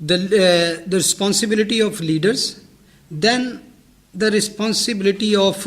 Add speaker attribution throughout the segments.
Speaker 1: the responsibility of leaders, then the responsibility of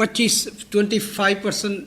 Speaker 1: 25%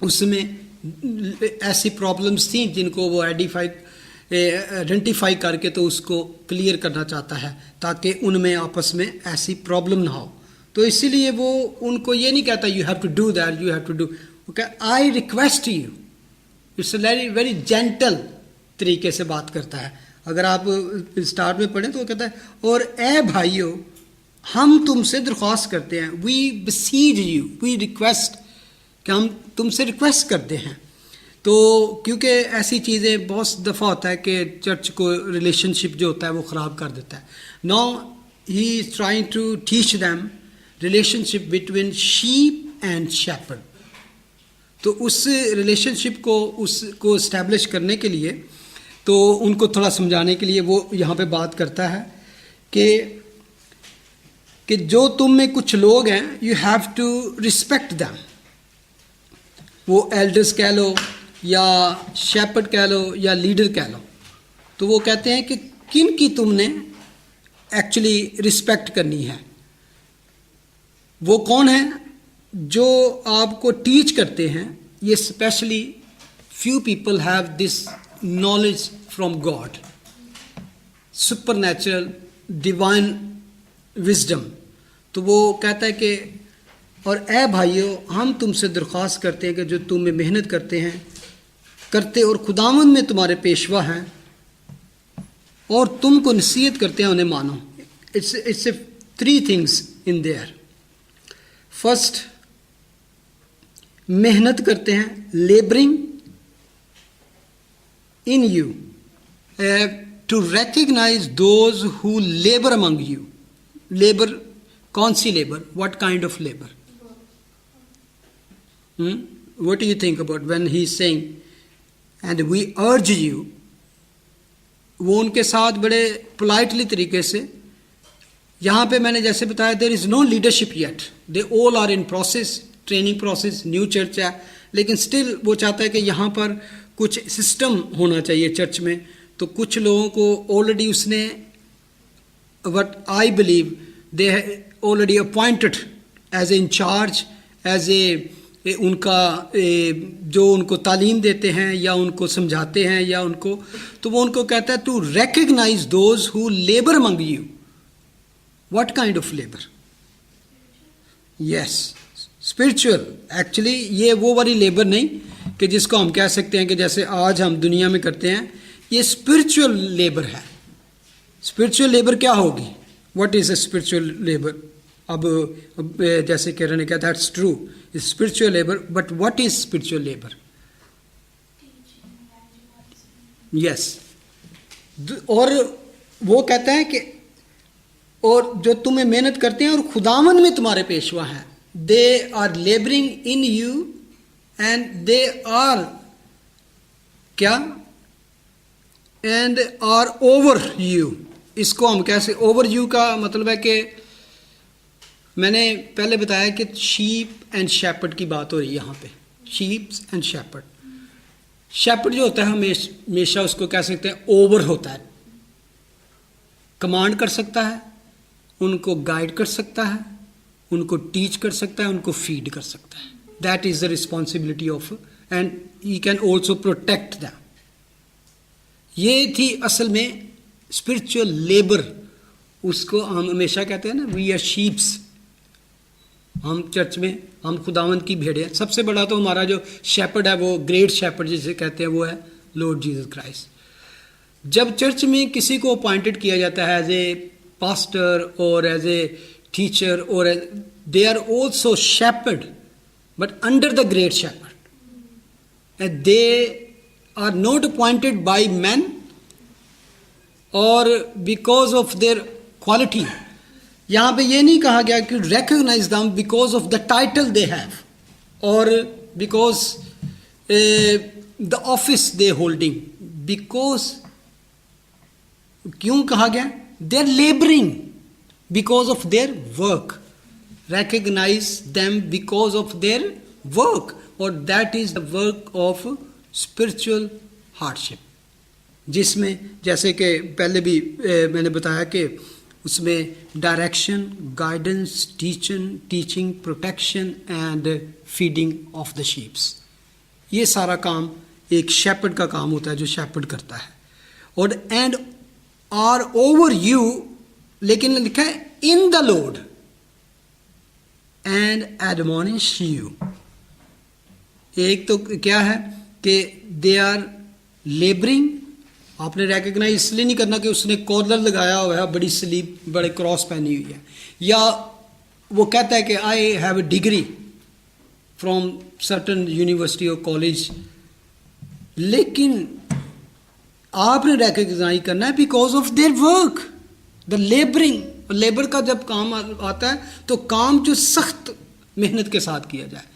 Speaker 1: اس میں ایسی problems تھیں جن کو وہ آئیڈینٹیفائی کر کے تو اس کو کلیئر کرنا چاہتا ہے تاکہ ان میں آپس میں ایسی پرابلم نہ ہو. تو اسی لیے وہ ان کو یہ نہیں کہتا you have to do that, you have to do, I request you. It's a very very gentle طریقے سے بات کرتا ہے. اگر آپ اسٹارٹ میں پڑھیں تو وہ کہتا ہے اور اے بھائیو ہم تم سے درخواست کرتے ہیں، وی بسیج یو، وی ریکویسٹ، کہ ہم تم سے ریکویسٹ کرتے ہیں. تو کیونکہ ایسی چیزیں بہت دفعہ ہوتا ہے کہ چرچ کو ریلیشن شپ جو ہوتا ہے وہ خراب کر دیتا ہے. Now he is trying to teach them relationship between sheep and shepherd. تو اس ریلیشن شپ کو اسٹیبلش کرنے کے لیے، تو ان کو تھوڑا سمجھانے کے لیے وہ یہاں پہ بات کرتا ہے کہ جو تم میں کچھ لوگ ہیں you have to respect them. وہ ایلڈرز کہہ لو یا شیپرڈ کہہ لو یا لیڈر کہہ لو. تو وہ کہتے ہیں کہ کن کی تم نے ایکچولی رسپیکٹ کرنی ہے. وہ کون ہیں؟ جو آپ کو ٹیچ کرتے ہیں. یہ especially few people have this knowledge from God, supernatural divine wisdom. تو وہ کہتا ہے کہ اور اے بھائیو ہم تم سے درخواست کرتے ہیں کہ جو تم میں محنت کرتے اور خداوند میں تمہارے پیشوا ہیں اور تم کو نصیحت کرتے ہیں انہیں مانو. It's a 3 things in there. First, محنت کرتے ہیں، labouring in you, to recognise those who labour among you. Labour کون سی labour? What kind of labour? What do you think about when he is saying and we urge you؟ وہ ان کے ساتھ بڑے politely طریقے سے، یہاں پہ میں نے جیسے بتایا there is no leadership yet, they all are in process, training process, new church ہے، لیکن still وہ چاہتا ہے کہ یہاں پر کچھ سسٹم ہونا چاہیے چرچ میں. تو کچھ لوگوں کو آلریڈی اس نے what I believe they already appointed as in charge, as a ان کا جو ان کو تعلیم دیتے ہیں یا ان کو سمجھاتے ہیں یا ان کو، تو وہ ان کو کہتا ہے to recognise those who labour among you. What kind of labour? Yes, spiritual. Actually یہ وہ والی لیبر نہیں کہ جس کو ہم کہہ سکتے ہیں کہ جیسے آج ہم دنیا میں کرتے ہیں. یہ اسپرچل لیبر ہے. اسپرچل لیبر کیا ہوگی؟ What is a spiritual labour? اب جیسے کہہ رہے ہیں کہ that's true spiritual labour, but what is spiritual labour? Yes. اور وہ کہتا ہے کہ اور جو تمہیں محنت کرتے ہیں اور خداوند میں تمہارے پیشوا ہیں، they are labouring in you and they are کیا؟ And are over you. اس کو ہم کیسے اوور یو کا مطلب ہے کہ میں نے پہلے بتایا کہ شیپ اینڈ شیپرڈ کی بات ہو رہی ہے یہاں پہ. Shapes and Shepard. شیپرڈ جو ہوتا ہے ہمیشہ اس کو کہہ سکتے ہیں اوور ہوتا ہے، کمانڈ کر سکتا ہے، ان کو گائیڈ کر سکتا ہے، ان کو ٹیچ کر سکتا ہے، ان کو فیڈ کر سکتا ہے. That is the responsibility of and he can also protect them. یہ تھی اصل میں اسپرچل لیبر. اس کو ہم ہمیشہ کہتے ہیں نا وی آر شیپس. ہم چرچ میں ہم خداوند کی بھیڑیں ہیں. سب سے بڑا تو ہمارا جو شیپرڈ ہے وہ گریٹ شیپرڈ جسے کہتے ہیں وہ ہے لارڈ جیسس کرائسٹ. جب چرچ میں کسی کو اپوائنٹڈ کیا جاتا ہے ایز اے پاسٹر اور ایز اے ٹیچر اور they are also shepherd but under the great shepherd. They are not appointed by man اور بیکاز آف دیئر کوالٹی. یہاں پہ یہ نہیں کہا گیا کہ recognise them because of the title they have اور because the office they holding. Because کیوں کہا گیا؟ They are labouring because of their work. Recognise them because of their work. اور that is the work of spiritual hardship, جس میں جیسے کہ پہلے بھی میں نے بتایا کہ اس میں direction, guidance, teaching, protection and feeding of the shapes. یہ سارا کام ایک شیپرڈ کا کام ہوتا ہے جو شیپرڈ کرتا ہے. اور اینڈ آر اوور یو، لیکن لکھا ہے ان دا لارڈ اینڈ ایڈمونش یو. ایک تو کیا ہے کہ دے آر لیبرنگ. آپ نے ریکگنائز اس لیے نہیں کرنا کہ اس نے کالر لگایا ہوا ہے، بڑی سلیپ، بڑے کراس پہنی ہوئی ہے، یا وہ کہتا ہے کہ I have a degree from certain university اور کالج. لیکن آپ نے ریکگنائز کرنا ہے because of their work, the labouring. Labour کا جب کام آتا ہے تو کام جو سخت محنت کے ساتھ کیا جائے،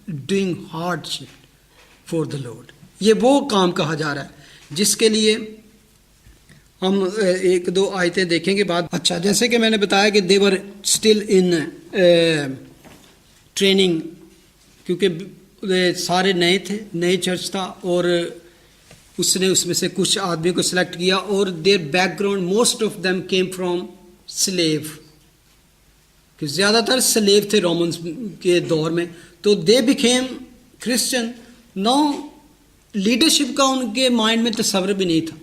Speaker 1: doing hard ship for the lord, یہ وہ کام کہا جا رہا ہے جس کے لیے ہم ایک دو آیتیں دیکھیں گے بعد. اچھا، جیسے کہ میں نے بتایا کہ دیور اسٹل ان ٹریننگ، کیونکہ سارے نئے تھے، نئے چرچ تھا، اور اس نے اس میں سے کچھ آدمی کو سلیکٹ کیا، اور their background most of them came from slave, کہ زیادہ تر سلیو تھے رومنس کے دور میں. تو they became Christian. No leadership کا ان کے مائنڈ میں تصور بھی نہیں تھا.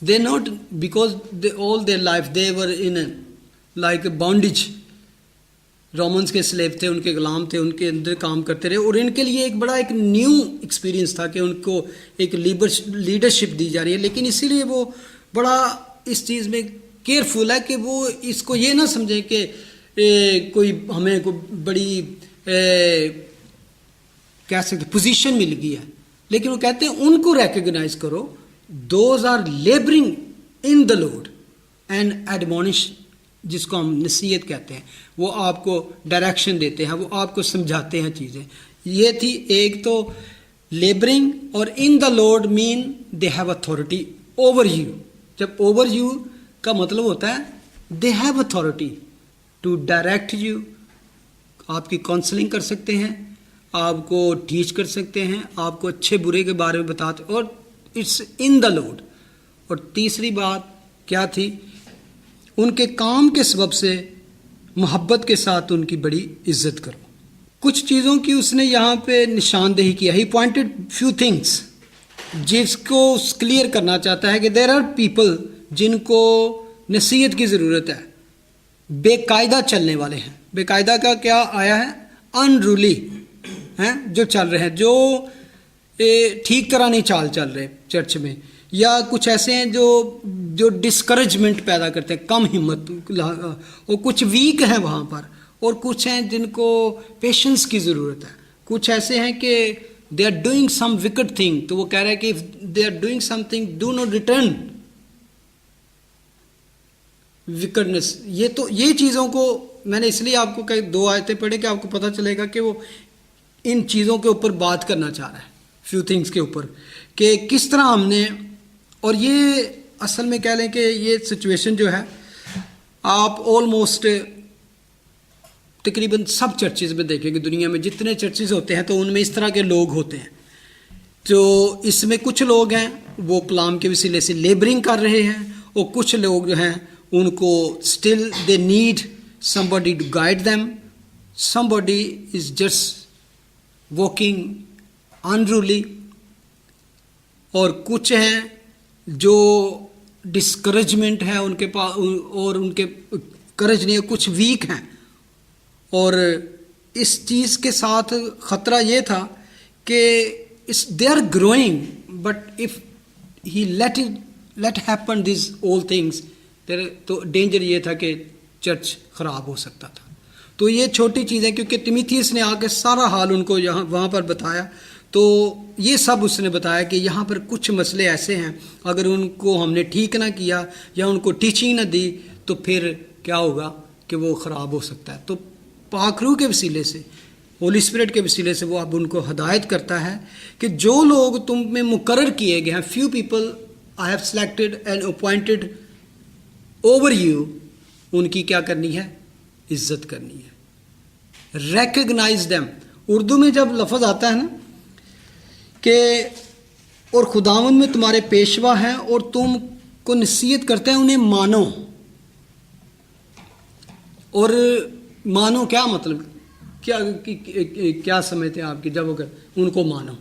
Speaker 1: They not, because all their life they were in like bondage. Romans کے سلیب تھے، ان کے غلام تھے، ان کے اندر کام کرتے رہے، اور ان کے لیے ایک بڑا ایک نیو ایکسپیرینس تھا کہ ان کو ایک لیڈرشپ دی جا رہی ہے. لیکن اسی لیے وہ بڑا اس چیز میں کیئرفل ہے کہ وہ اس کو یہ نہ سمجھیں کہ کوئی ہمیں کوئی بڑی کہہ سکتے پوزیشن مل گئی ہے. لیکن وہ کہتے ہیں ان کو ریکگنائز کرو، those are labouring in the Lord and admonish, جس کو ہم نصیحت کہتے ہیں. وہ آپ کو ڈائریکشن دیتے ہیں، وہ آپ کو سمجھاتے ہیں چیزیں. یہ تھی ایک تو لیبرنگ، اور ان دا لارڈ مین they have authority over you. جب اوور یو کا مطلب ہوتا ہے they have authority to direct you. آپ کی کاؤنسلنگ کر سکتے ہیں، آپ کو ٹیچ کر سکتے ہیں، آپ کو اچھے برے کے بارے میں بتاتے، اور اٹس ان دا لارڈ. اور تیسری بات کیا تھی؟ ان کے کام کے سبب سے محبت کے ساتھ ان کی بڑی عزت کرو. کچھ چیزوں کی اس نے یہاں پہ نشاندہی کیا. ہی پوائنٹڈ فیو تھنگس جس کو کلیئر کرنا چاہتا ہے کہ دیر آر پیپل جن کو نصیحت کی ضرورت ہے، بے قاعدہ چلنے والے ہیں. بے قاعدہ کا کیا آیا ہے؟ ان رولی ہیں، جو چل رہے ہیں، جو ٹھیک طرح نہیں چل رہے چرچ میں، یا کچھ ایسے ہیں جو ڈسکریجمنٹ پیدا کرتے ہیں، کم ہمت، اور کچھ ویک ہیں وہاں پر، اور کچھ ہیں جن کو پیشنس کی ضرورت ہے. کچھ ایسے ہیں کہ they are doing some wicked thing, تو وہ کہہ رہے ہیں کہ they are doing something do not return wickedness. یہ چیزوں کو میں نے اس لیے آپ کو دو آیتیں پڑھیں کہ آپ کو پتہ چلے گا کہ وہ ان چیزوں کے اوپر بات کرنا چاہ رہا ہے، فیو تھنگس کے اوپر، کہ کس طرح ہم نے. اور یہ اصل میں کہہ لیں کہ یہ سچویشن جو ہے آپ آلموسٹ تقریباً سب چرچز میں دیکھیں گے. دنیا میں جتنے چرچز ہوتے ہیں تو ان میں اس طرح کے لوگ ہوتے ہیں. تو اس میں کچھ لوگ ہیں وہ کلام کے وسیلے سے لیبرنگ کر رہے ہیں، اور کچھ لوگ جو ہیں ان کو still they need somebody to guide them. Somebody is just walking unruly. اور کچھ ہیں جو ڈسکریجمنٹ ہے ان کے پاس، اور ان کے کرج نہیں، کچھ ویک ہیں. اور اس چیز کے ساتھ خطرہ یہ تھا کہ they are growing, but if he let happen these all things, تو ڈینجر یہ تھا کہ چرچ خراب ہو سکتا تھا. تو یہ چھوٹی چیزیں، کیونکہ تیموتھیوس نے آ کے سارا حال ان کو وہاں پر بتایا، تو یہ سب اس نے بتایا کہ یہاں پر کچھ مسئلے ایسے ہیں، اگر ان کو ہم نے ٹھیک نہ کیا یا ان کو ٹیچنگ نہ دی تو پھر کیا ہوگا کہ وہ خراب ہو سکتا ہے. تو پاک روح کے وسیلے سے، ہولی اسپرٹ کے وسیلے سے وہ اب ان کو ہدایت کرتا ہے کہ جو لوگ تم میں مقرر کیے گئے ہیں، few people I have selected and appointed over you, ان کی کیا کرنی ہے؟ عزت کرنی ہے. Recognise them. اردو میں جب لفظ آتا ہے نا کہ اور خداوند میں تمہارے پیشوا ہیں اور تم کو نصیحت کرتے ہیں، انہیں مانو. اور مانو کیا مطلب کیا سمجھتے ہیں آپ کی جب وہ ان کو مانو؟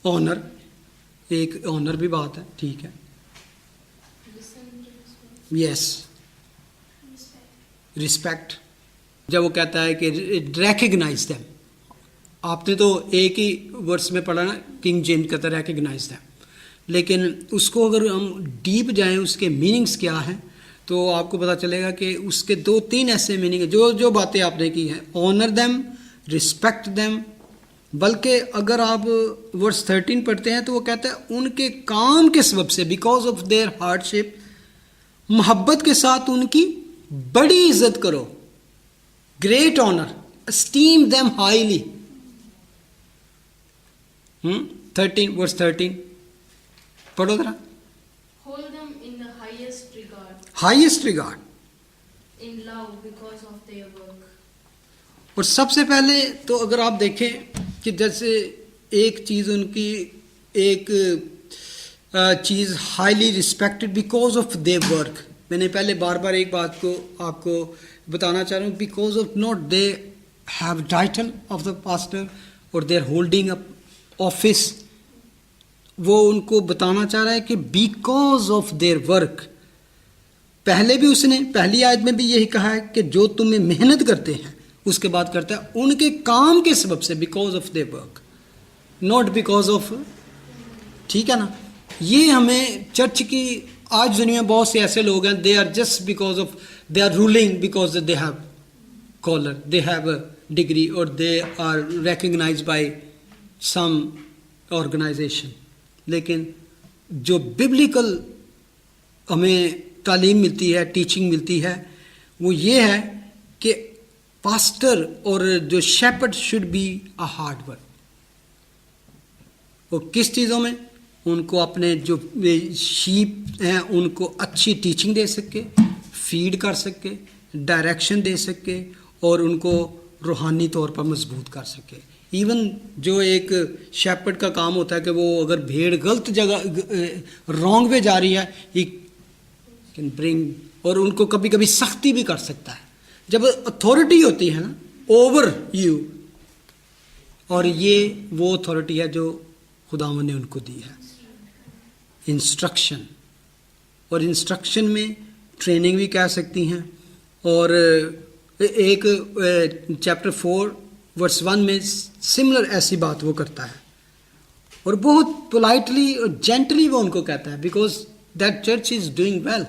Speaker 1: آنر، ایک آنر بھی بات ہے، ٹھیک ہے، یس، رسپیکٹ، جب وہ کہتا ہے کہ ریکگنائز دیم، آپ نے تو ایک ہی ورس میں پڑھا نا، کنگ جیمز کہتا ہے ریکگنائز دیم، لیکن اس کو اگر ہم ڈیپ جائیں اس کے میننگز کیا ہیں تو آپ کو پتہ چلے گا کہ اس کے 2-3 ایسے میننگ ہیں جو باتیں آپ نے کی ہیں، آنر دیم، رسپیکٹ دیم، بلکہ اگر آپ ورس 13 پڑھتے ہیں تو وہ کہتا ہے ان کے کام کے سبب سے، because of their hardship, محبت کے ساتھ ان کی بڑی عزت کرو، great honour, esteem them highly. 13 verse 13 پڑھو ذرا.
Speaker 2: Hold them in the highest regard,
Speaker 1: highest regard.
Speaker 2: in love because of their work.
Speaker 1: اور سب سے پہلے تو اگر آپ دیکھیں کہ جیسے ایک چیز ان کی ایک چیز highly respected because of they work. میں نے پہلے بار بار ایک بات کو آپ کو بتانا چاہ رہا ہوں، because of not they have title of the pastor اور they are holding up office, وہ ان کو بتانا چاہ رہا ہے کہ بیکاز آف دیر ورک. پہلے بھی اس نے پہلی آیت میں بھی یہی کہا ہے کہ جو تمہیں محنت کرتے ہیں، اس کے بعد کرتا ہے ان کے کام کے سبب سے، because of their work, not because of. ٹھیک ہے نا؟ یہ ہمیں چرچ کی آج دنیا میں بہت سے ایسے لوگ ہیں، they are just because of they are ruling because they have collar, they have a degree, اور they are recognise by some organisation. لیکن جو ببلیکل ہمیں تعلیم ملتی ہے، ٹیچنگ ملتی ہے، وہ یہ ہے کہ پاسٹر اور جو shepherd should be a hard work. اور کس چیزوں میں؟ ان کو اپنے جو شیپ ہیں ان کو اچھی ٹیچنگ دے سکے، فیڈ کر سکے، ڈائریکشن دے سکے، اور ان کو روحانی طور پر مضبوط کر سکے. ایون جو ایک شیپرڈ کا کام ہوتا ہے کہ وہ اگر بھیڑ غلط جگہ رانگ وے جا رہی ہے، ہی کین برنگ، اور ان کو کبھی کبھی سختی بھی کر سکتا ہے جب اتھارٹی ہوتی ہے نا اوور یو. اور یہ وہ اتھارٹی ہے جو خداوند نے ان کو دی ہے، انسٹرکشن. اور انسٹرکشن میں ٹریننگ بھی کہہ سکتی ہیں. اور ایک چیپٹر 4 ورس 1 میں سملر ایسی بات وہ کرتا ہے، اور بہت پولائٹلی اور جینٹلی وہ ان کو کہتا ہے، because that church is doing well.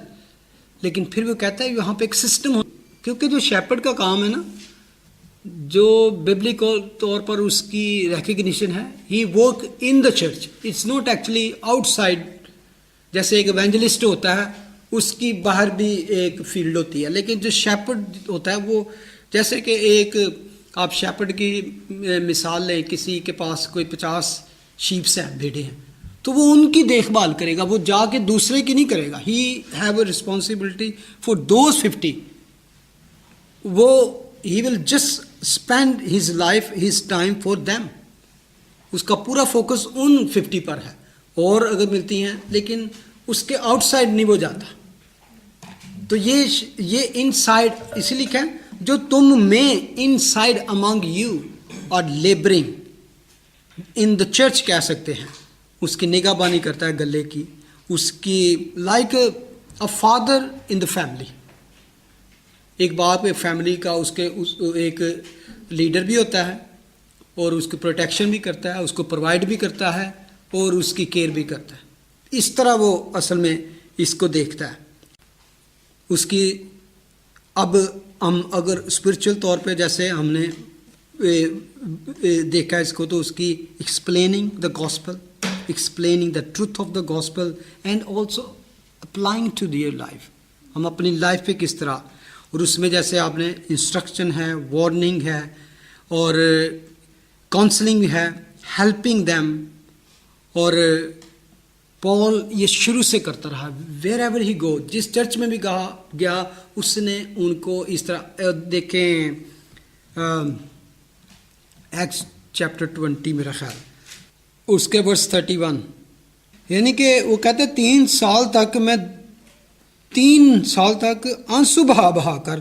Speaker 1: لیکن پھر وہ کہتا ہے یہاں پہ ایک سسٹم ہو، کیونکہ جو شیپرڈ کا کام ہے نا، جو ببلیکل طور پر اس کی ریکگنیشن ہے، he work in the church, it's not actually outside. جیسے ایک ایونجلسٹ ہوتا ہے، اس کی باہر بھی ایک فیلڈ ہوتی ہے، لیکن جو شیپرڈ ہوتا ہے وہ جیسے کہ ایک آپ شیپرڈ کی مثال لیں، کسی کے پاس کوئی 50 شیپس ہیں، بھیڑیں ہیں، تو وہ ان کی دیکھ بھال کرے گا، وہ جا کے دوسرے کی نہیں کرے گا. He have a responsibility for those 50. وہ he will just spend his life his time for them. اس کا پورا فوکس ان 50 پر ہے، اور اگر ملتی ہیں لیکن اس کے آؤٹ سائڈ نہیں وہ جاتا. تو یہ ان سائڈ اسی لیے کہ جو تم میں ان سائڈ امانگ یو اور لیبرنگ ان دا چرچ کہہ سکتے ہیں. اس کی نگہبانی کرتا ہے گلے کی، اس کی like a father in the family. ایک باپ فیملی کا اس کے ایک لیڈر بھی ہوتا ہے، اور اس کی پروٹیکشن بھی کرتا ہے، اس کو پرووائڈ بھی کرتا ہے، اور اس کی کیئر بھی کرتا ہے. اس طرح وہ اصل میں اس کو دیکھتا ہے. اس کی اب ہم اگر اسپرچل طور پہ جیسے ہم نے دیکھا اس کو، تو اس کی explaining the gospel, explaining the truth of the gospel, and also applying to their life. ہم اپنی لائف پہ کس طرح، اور اس میں جیسے آپ نے انسٹرکشن ہے، وارننگ ہے، اور کاؤنسلنگ ہے، ہیلپنگ دیم. اور پال یہ شروع سے کرتا رہا، ویر ایور ہی گو، جس چرچ میں بھی گیا اس نے ان کو اس طرح. دیکھیں ایکس چیپٹر 20 میرا خیال، اس کے ورس 31، یعنی کہ وہ کہتے 3 سال تک میں 3 سال تک آنسو بہا بہا کر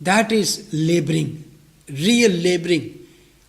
Speaker 1: That is laboring, real laboring.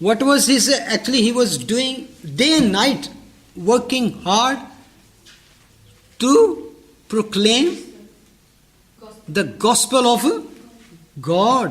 Speaker 1: What was his, actually he was doing day and night, working hard to proclaim the gospel of God.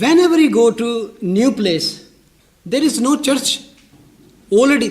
Speaker 1: Whenever you go to new place, there is no church. Already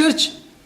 Speaker 1: church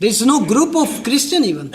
Speaker 1: There is no group of Christian even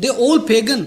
Speaker 1: They all pagan.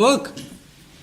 Speaker 1: work.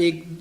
Speaker 1: 1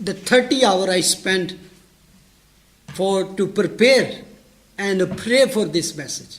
Speaker 1: the 30 hour I spent to prepare and pray for this message.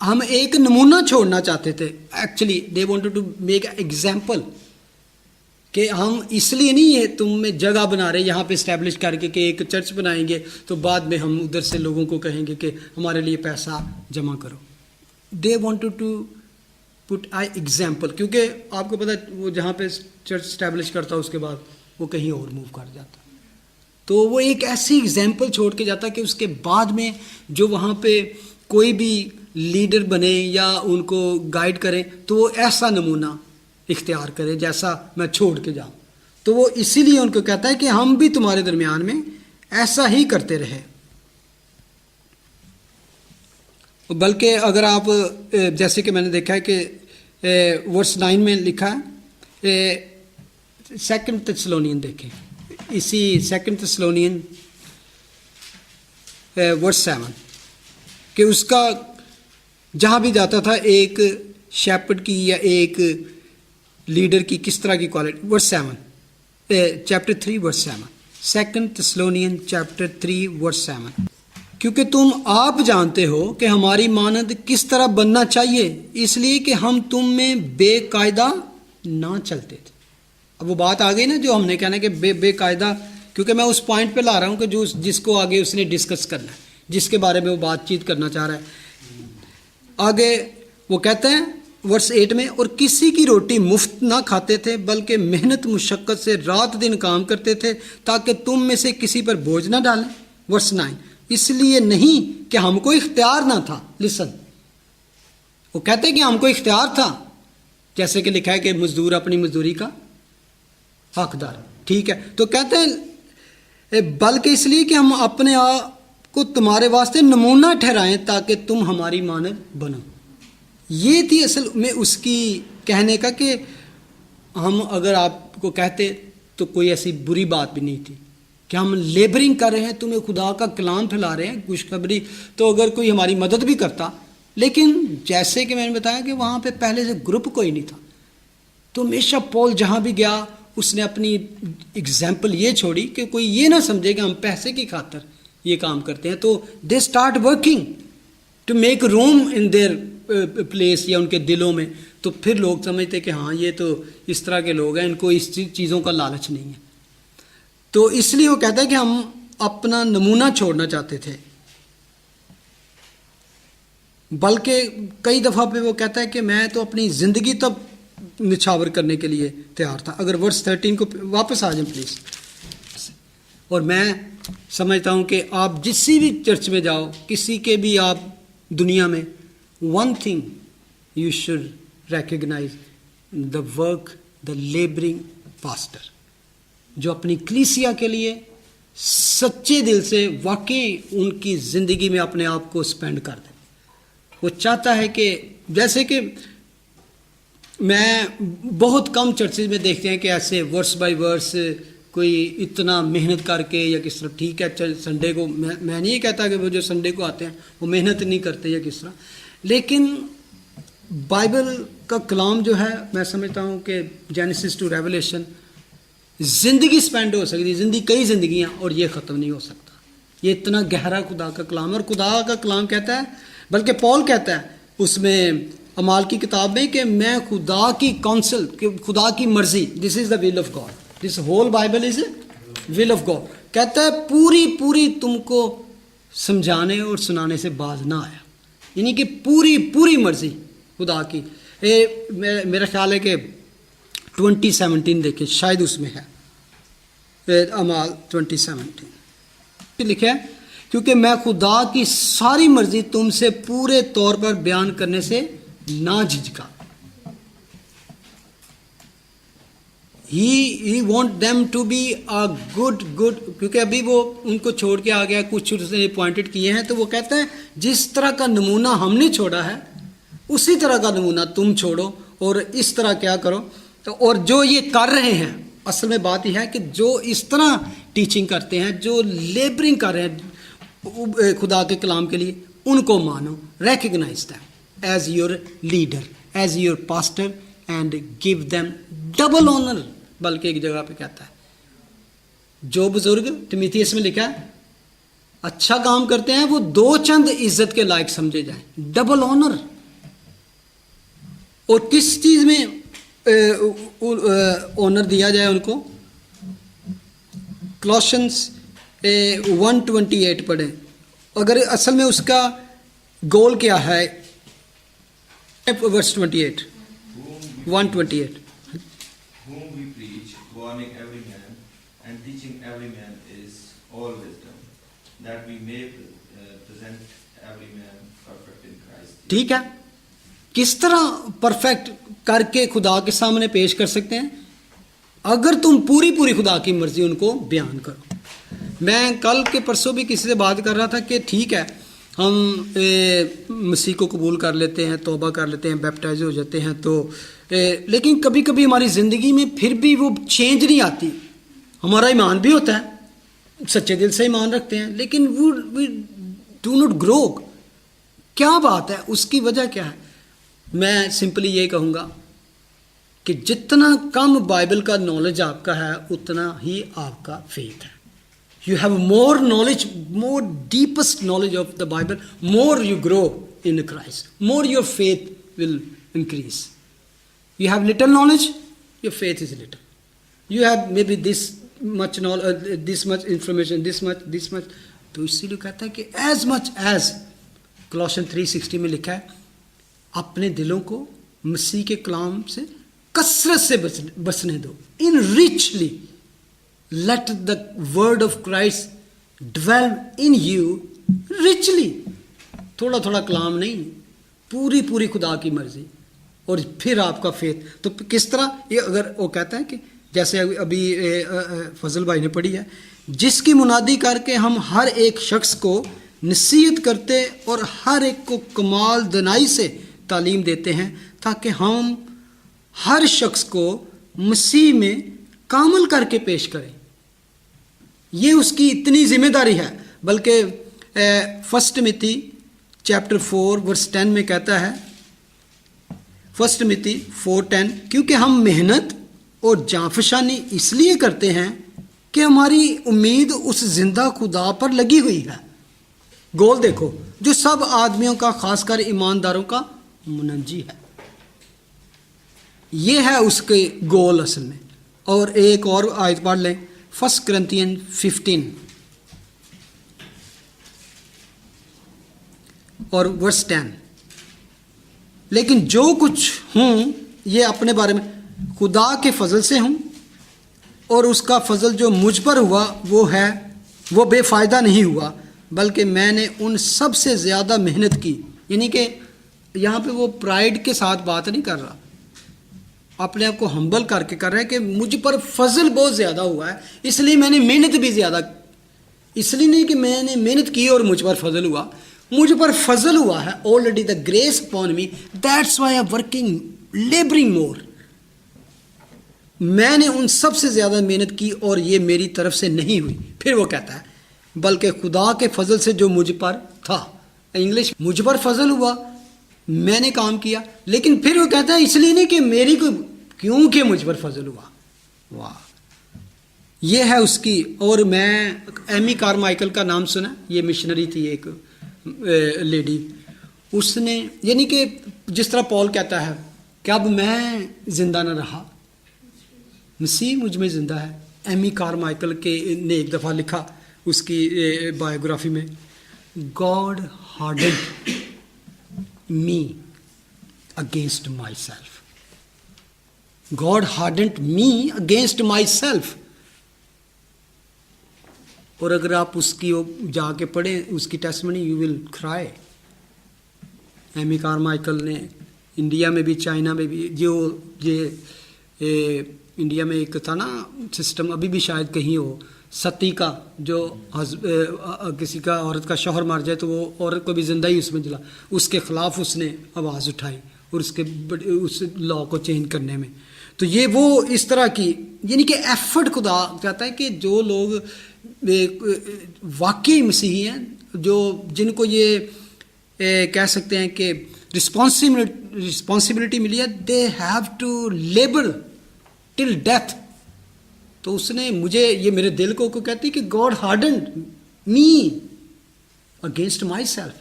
Speaker 1: ہم ایک نمونہ چھوڑنا چاہتے تھے. Actually they wanted to make example کہ ہم اس لیے نہیں ہے تم میں جگہ بنا رہے یہاں پہ اسٹیبلش کر کے کہ ایک چرچ بنائیں گے تو بعد میں ہم ادھر سے لوگوں کو کہیں گے کہ ہمارے لیے پیسہ جمع کرو. They wanted to put I example, کیونکہ آپ کو پتہ وہ جہاں پہ چرچ اسٹیبلش کرتا اس کے بعد وہ کہیں اور موو کر جاتا, تو وہ ایک ایسی ایگزامپل چھوڑ کے جاتا کہ اس کے بعد میں جو وہاں پہ کوئی بھی لیڈر بنے یا ان کو گائیڈ کرے تو وہ ایسا نمونہ اختیار کرے جیسا میں چھوڑ کے جاؤں. تو وہ اسی لیے ان کو کہتا ہے کہ ہم بھی تمہارے درمیان میں ایسا ہی کرتے رہے. بلکہ اگر آپ جیسے کہ میں نے دیکھا ہے کہ ورس 9 میں لکھا ہے, 2 تھسلونین دیکھیں, اسی 2 تھسلونین ورس 7 کہ اس کا جہاں بھی جاتا تھا ایک شیپرڈ کی یا ایک لیڈر کی کس طرح کی کوالٹی. ورس 7 چیپٹر 3 ورس 7 2 تھسلونین چیپٹر 3 ورس 7 کیونکہ تم آپ جانتے ہو کہ ہماری مانند کس طرح بننا چاہیے, اس لیے کہ ہم تم میں بے قاعدہ نہ چلتے تھے. اب وہ بات آ گئی نا جو ہم نے کہنا کہ بے قاعدہ, کیونکہ میں اس پوائنٹ پہ لا رہا ہوں کہ جس کو آگے اس نے ڈسکس کرنا ہے, جس کے بارے میں وہ بات چیت کرنا چاہ رہا ہے. آگے وہ کہتے ہیں ورس 8 میں, اور کسی کی روٹی مفت نہ کھاتے تھے بلکہ محنت مشقت سے رات دن کام کرتے تھے تاکہ تم میں سے کسی پر بوجھ نہ ڈالیں. ورس 9 اس لیے نہیں کہ ہم کو اختیار نہ تھا. لسن, وہ کہتے ہیں کہ ہم کو اختیار تھا, جیسے کہ لکھا ہے کہ مزدور اپنی مزدوری کا حقدار. ٹھیک ہے, تو کہتے ہیں بلکہ اس لیے کہ ہم اپنے آپ کو تمہارے واسطے نمونہ ٹھہرائیں تاکہ تم ہماری مانند بنو. یہ تھی اصل میں اس کی کہنے کا کہ ہم اگر آپ کو کہتے تو کوئی ایسی بری بات بھی نہیں تھی کہ ہم لیبرنگ کر رہے ہیں, تمہیں خدا کا کلام پھیلا رہے ہیں, خوشخبری, تو اگر کوئی ہماری مدد بھی کرتا. لیکن جیسے کہ میں نے بتایا کہ وہاں پہ پہلے سے گروپ کوئی نہیں تھا, تو ہمیشہ پول جہاں بھی گیا اس نے اپنی ایگزامپل یہ چھوڑی کہ کوئی یہ نہ سمجھے کہ ہم پیسے کی خاطر یہ کام کرتے ہیں. تو they start working to make room in their place, یا ان کے دلوں میں. تو پھر لوگ سمجھتے کہ ہاں یہ تو اس طرح کے لوگ ہیں, ان کو اس چیزوں کا لالچ نہیں ہے. تو اس لیے وہ کہتا ہے کہ ہم اپنا نمونہ چھوڑنا چاہتے تھے. بلکہ کئی دفعہ پہ وہ کہتا ہے کہ میں تو اپنی زندگی تب نچھاور کرنے کے لیے تیار تھا. اگر ورس 13 کو واپس آ جائیں پلیز. اور میں سمجھتا ہوں کہ آپ جسی بھی چرچ میں جاؤ, کسی کے بھی آپ دنیا میں, one thing you should recognise the work, the labouring pastor, جو اپنی کلیسیا کے لیے سچے دل سے واقعی ان کی زندگی میں اپنے آپ کو اسپینڈ کر دے. وہ چاہتا ہے کہ جیسے کہ میں بہت کم چرچز میں دیکھتے ہیں کہ ایسے ورس بائی ورس کوئی اتنا محنت کر کے یا کس طرح. ٹھیک ہے سنڈے کو میں نہیں یہ کہتا کہ وہ جو سنڈے کو آتے ہیں وہ محنت نہیں کرتے یا کس طرح, لیکن بائبل کا کلام جو ہے میں سمجھتا ہوں کہ جینیسس ٹو ریولیشن زندگی سپینڈ ہو سکتی, زندگی کئی زندگیاں, اور یہ ختم نہیں ہو سکتا. یہ اتنا گہرا خدا کا کلام ہے. اور خدا کا کلام کہتا ہے, بلکہ پول کہتا ہے اس میں اعمال کی کتاب میں کہ میں خدا کی کونسل, کہ خدا کی مرضی, this is the will of God, this whole Bible is a will of God. کہتا ہے پوری تم کو سمجھانے اور سنانے سے باز نہ آیا, یعنی کہ پوری مرضی خدا کی. میرا خیال ہے کہ 2017 دیکھیں شاید اس میں ہے, اعمال 2017 لکھا ہے, کیونکہ میں خدا کی ساری مرضی تم سے پورے طور پر بیان کرنے سے نہ جھجکا. He want them to be a good, کیونکہ ابھی وہ ان کو چھوڑ کے آ گیا, کچھ اس نے اپوائنٹڈ کیے ہیں, تو وہ کہتا ہے جس طرح کا نمونہ ہم نے چھوڑا ہے اسی طرح کا نمونہ تم چھوڑو, اور اس طرح کیا کرو. اور جو یہ کر رہے ہیں, اصل میں بات یہ ہے کہ جو اس طرح ٹیچنگ کرتے ہیں, جو لیبرنگ کر رہے ہیں خدا کے کلام کے لیے, ان کو مانو, recognise them as your leader, as your pastor, and give them double honour. بلکہ ایک جگہ پہ کہتا ہے جو بزرگ تیموتھیوس میں لکھا ہے اچھا کام کرتے ہیں وہ دو چند عزت کے لائق سمجھے جائیں, ڈبل آنر. اور کس چیز میں آنر دیا جائے ان کو؟ کولوسینس 1:28 پڑھیں. اگر اصل میں اس کا گول کیا ہے, ورس 28 1:28.
Speaker 3: Whom we preach, warning every man and teaching every man is all wisdom, that we may present every man perfect in Christ.
Speaker 1: ٹھیک ہے, کس طرح پرفیکٹ کر کے خدا کے سامنے پیش کر سکتے ہیں؟ اگر تم پوری خدا کی مرضی ان کو بیان کرو. میں کل کے پرسوں بھی کسی سے بات کر رہا تھا کہ ٹھیک ہے ہم مسیح کو قبول کر لیتے ہیں, توبہ کر لیتے ہیں, بیپٹائز ہو جاتے ہیں, تو لیکن کبھی کبھی ہماری زندگی میں پھر بھی وہ چینج نہیں آتی. ہمارا ایمان بھی ہوتا ہے, سچے دل سے ایمان رکھتے ہیں, لیکن وی ڈو ناٹ گرو. کیا بات ہے, اس کی وجہ کیا ہے؟ میں سمپلی یہ کہوں گا کہ جتنا کم بائبل کا نالج آپ کا ہے اتنا ہی آپ کا فیتھ ہے. You have more knowledge, more deepest knowledge of the Bible, more you grow in Christ, more your faith will increase. You have little knowledge, your faith is little. You have maybe this much knowledge, this much information, this much. تو اسی لیے کہتا ہے کہ as much as Colossians 3:16 میں لکھا ہے, اپنے دلوں کو مسیح کے کلام سے کثرت سے بسنے دو. In richly. Let the word of Christ dwell in you richly. تھوڑا کلام نہیں, پوری خدا کی مرضی, اور پھر آپ کا فیتھ. تو کس طرح یہ اگر وہ کہتا ہے کہ جیسے ابھی فضل بھائی نے پڑھی ہے, جس کی منادی کر کے ہم ہر ایک شخص کو نصیحت کرتے اور ہر ایک کو کمال دنائی سے تعلیم دیتے ہیں تاکہ ہم ہر شخص کو مسیح میں کامل کر کے پیش کریں. یہ اس کی اتنی ذمہ داری ہے. بلکہ 1 تیموتھی چیپٹر 4 ورس 10 میں کہتا ہے, 1 تیموتھی 4:10, کیونکہ ہم محنت اور جانفشانی اس لیے کرتے ہیں کہ ہماری امید اس زندہ خدا پر لگی ہوئی ہے. گول دیکھو, جو سب آدمیوں کا, خاص کر ایمانداروں کا منجی ہے. یہ ہے اس کے گول اصل میں. اور ایک اور آیت پڑھ لیں, 1 Corinthians 15 اور ورس 10. لیکن جو کچھ ہوں یہ اپنے بارے میں خدا کے فضل سے ہوں, اور اس کا فضل جو مجھ پر ہوا وہ بے فائدہ نہیں ہوا, بلکہ میں نے ان سب سے زیادہ محنت کی. یعنی کہ یہاں پہ وہ پرائیڈ کے ساتھ بات نہیں کر رہا, اپنے آپ کو ہمبل کر کے کر رہا ہے کہ مجھ پر فضل بہت زیادہ ہوا ہے, اس لیے میں نے محنت بھی زیادہ. اس لیے نہیں کہ میں نے محنت کی اور مجھ پر فضل ہوا, مجھ پر فضل ہوا ہے already the grace upon me, that's why I'm working, laboring more. میں نے ان سب سے زیادہ محنت کی اور یہ میری طرف سے نہیں ہوئی. پھر وہ کہتا ہے بلکہ خدا کے فضل سے جو مجھ پر تھا. انگلش, مجھ پر فضل ہوا, میں نے کام کیا. لیکن پھر وہ کہتا ہے اس لیے نہیں کہ میری کو, کیونکہ مجھ پر فضل ہوا. واہ, یہ ہے اس کی. اور میں ایمی کارمائیکل کا نام سنا, یہ مشنری تھی ایک لیڈی. اس نے یعنی کہ جس طرح پول کہتا ہے کہ اب میں زندہ نہ رہا, مسیح مجھ میں زندہ ہے. ایمی کارمائیکل کے نے ایک دفعہ لکھا اس کی بایوگرافی میں, God hardened me against myself. God hardened me against myself. اور اگر آپ اس کی جا کے پڑھیں اس کی testimony, you will cry. Amy Carmichael نے انڈیا میں بھی, چائنا میں بھی, جو یہ انڈیا میں ایک تھا نا سسٹم, ابھی بھی شاید کہیں ہو, ستی کا, جو کسی کا عورت کا شوہر مر جائے تو وہ عورت کو بھی زندہ ہی اس میں جلا, اس کے خلاف اس نے آواز اٹھائی اور اس لا کو چینج کرنے میں. تو یہ وہ اس طرح کی یعنی کہ ایفرٹ خدا چاہتا ہے کہ جو لوگ واقعی مسیحی ہیں, جو جن کو یہ کہہ سکتے ہیں کہ رسپانسبلٹی ملی ہے, they have to labour till death. تو اس نے مجھے, یہ میرے دل کو کہتی کہ God hardened me against myself.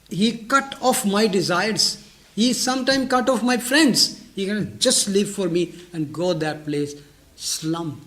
Speaker 1: He cut off my desires. He sometimes cut off my friends. He can just live for me and go that place, slum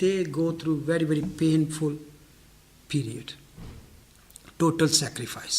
Speaker 1: they go through very very painful period, total sacrifice.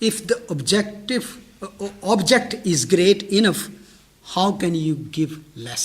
Speaker 1: if the object is great enough, how can you give less?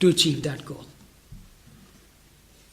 Speaker 1: to achieve that goal?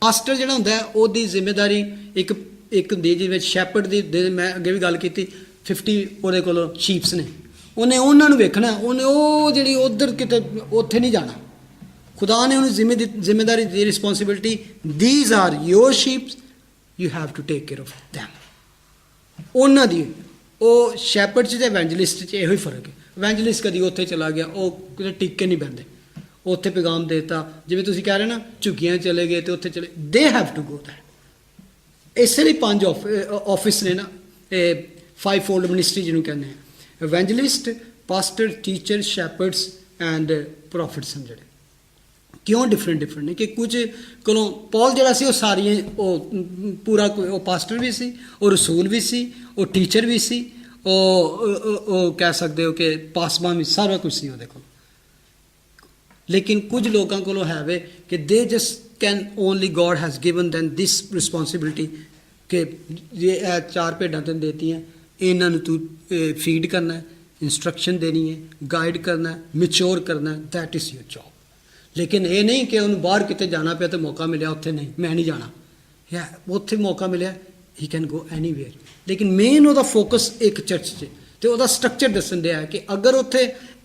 Speaker 1: Pastor ਜਿਹੜਾ ਹੁੰਦਾ ਉਹਦੀ ਜ਼ਿੰਮੇਵਾਰੀ ਇੱਕ ਹੁੰਦੀ ਜਿਵੇਂ shepherd ਦੀ ਮੈਂ ਅੱਗੇ ਵੀ ਗੱਲ ਕੀਤੀ 50 ਉਹਦੇ ਕੋਲ ਸ਼ੀਪਸ ਨੇ, ਉਹਨੇ ਉਹਨਾਂ ਨੂੰ ਵੇਖਣਾ, ਉਹਨੇ ਉਹ ਜਿਹੜੀ ਉਧਰ ਕਿਤੇ ਉੱਥੇ ਨਹੀਂ ਜਾਣਾ। ਖੁਦਾ ਨੇ ਉਹਨੂੰ ਜ਼ਿੰਮੇਵਾਰੀ ਦੀ responsibility, these are your sheeps, you have to take care of them. ਉਹਨਾਂ ਦੀ ਉਹ ਸ਼ੈਪਰਡ 'ਚ ਤੇ ਇਵੈਂਜਲਿਸਟ 'ਚ ਇਹੋ ਹੀ ਫਰਕ ਹੈ। ਇਵੈਂਜਲਿਸਟ ਕਦੀ ਉੱਥੇ ਚਲਾ ਗਿਆ, ਉਹ ਕਿਤੇ ਟਿਕ ਕੇ ਨਹੀਂ ਬਹਿੰਦੇ, ਉੱਥੇ ਪੈਗਾਮ ਦੇਤਾ, ਜਿਵੇਂ ਤੁਸੀਂ ਕਹਿ ਰਹੇ ਨਾ ਝੁੱਗੀਆਂ ਚਲੇ ਗਏ ਤੇ ਉੱਥੇ ਚਲੇ, they have to go that. ਇਸੇ ਲਈ 5 ਆਫਿਸ ਨੇ ਨਾ, ਇਹ 5-fold ਮਿਨਿਸਟਰੀ ਜਿਹਨੂੰ ਕਹਿੰਦੇ ਆ, evangelist, pastor, teacher, shepherds and prophets ਜਿਹੜੇ। ਕਿਉਂ ਡਿਫਰੈਂਟ ਨੇ ਕਿ ਕੁਝ ਕੋਲੋਂ ਪੌਲ ਜਿਹੜਾ ਸੀ ਉਹ ਸਾਰੀਆਂ ਉਹ ਪੂਰਾ ਉਹ ਪਾਸਟਰ ਵੀ ਸੀ, ਉਹ ਰਸੂਲ ਵੀ ਸੀ, ਉਹ ਟੀਚਰ ਵੀ ਸੀ, ਉਹ ਕਹਿ ਸਕਦੇ ਹੋ ਕਿ ਪਾਸਬਾਨ ਵੀ, ਸਾਰਾ ਕੁਝ ਸੀ ਉਹਦੇ ਕੋਲ। ਲੇਕਿਨ ਕੁਝ ਲੋਕਾਂ ਕੋਲੋਂ ਹੈ ਵੇ ਕਿ they just can only God has given them this responsibility ਕਿ ਇਹ 4 ਭੇਡਾਂ ਤੈਨੂੰ ਦੇਤੀਆਂ, ਇਹਨਾਂ ਨੂੰ ਤੂੰ ਫੀਡ ਕਰਨਾ, ਇੰਸਟਰਕਸ਼ਨ ਦੇਣੀ ਹੈ, ਗਾਈਡ ਕਰਨਾ, ਮੈਚੋਰ ਕਰਨਾ, ਦੈਟ ਇਜ਼ ਯੋਰ ਜੌਬ। ਲੇਕਿਨ ਇਹ ਨਹੀਂ ਕਿ ਉਹਨੂੰ ਬਾਹਰ ਕਿਤੇ ਜਾਣਾ ਪਿਆ ਤੇ ਮੌਕਾ ਮਿਲਿਆ ਉੱਥੇ ਨਹੀਂ, ਮੈਂ ਨਹੀਂ ਜਾਣਾ, ਜਾਂ ਉੱਥੇ ਮੌਕਾ ਮਿਲਿਆ, ਹੀ ਕੈਨ ਗੋ ਐਨੀਵੇਅਰ। ਲੇਕਿਨ ਮੇਨ ਉਹਦਾ ਫੋਕਸ ਇੱਕ ਚਰਚ 'ਚ, ਤੇ ਉਹਦਾ ਸਟਰਕਚਰ ਦੱਸਣ ਦਿਆ ਹੈ ਕਿ ਅਗਰ ਉੱਥੇ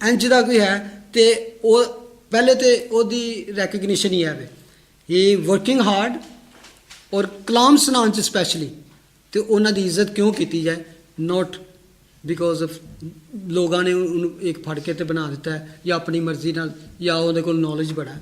Speaker 1: ਇੰਜ ਦਾ ਕੋਈ ਹੈ ਤੇ ਉਹ ਪਹਿਲੇ ਤੇ ਉਹਦੀ ਰੈਕਗਨੀਸ਼ਨ ਹੀ ਹੈ ਵੇ, ਇਹ ਵਰਕਿੰਗ ਹਾਰਡ ਔਰ ਕਲਾਮ ਸੁਣਾਉਣ 'ਚ ਸਪੈਸ਼ਲੀ, ਤੇ ਉਹਨਾਂ ਦੀ ਇੱਜ਼ਤ ਕਿਉਂ ਕੀਤੀ ਜਾਏ, ਨੋਟ ਬਿਕੋਜ਼ ਆਫ ਲੋਕਾਂ ਨੇ ਉਹਨੂੰ ਇੱਕ ਫੜ ਕੇ ਤੇ ਬਣਾ ਦਿੱਤਾ ਹੈ ਜਾਂ ਆਪਣੀ ਮਰਜ਼ੀ ਨਾਲ, ਜਾਂ ਉਹਦੇ ਕੋਲ ਨੌਲੇਜ ਬੜਾ ਹੈ।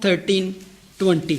Speaker 1: 13:20।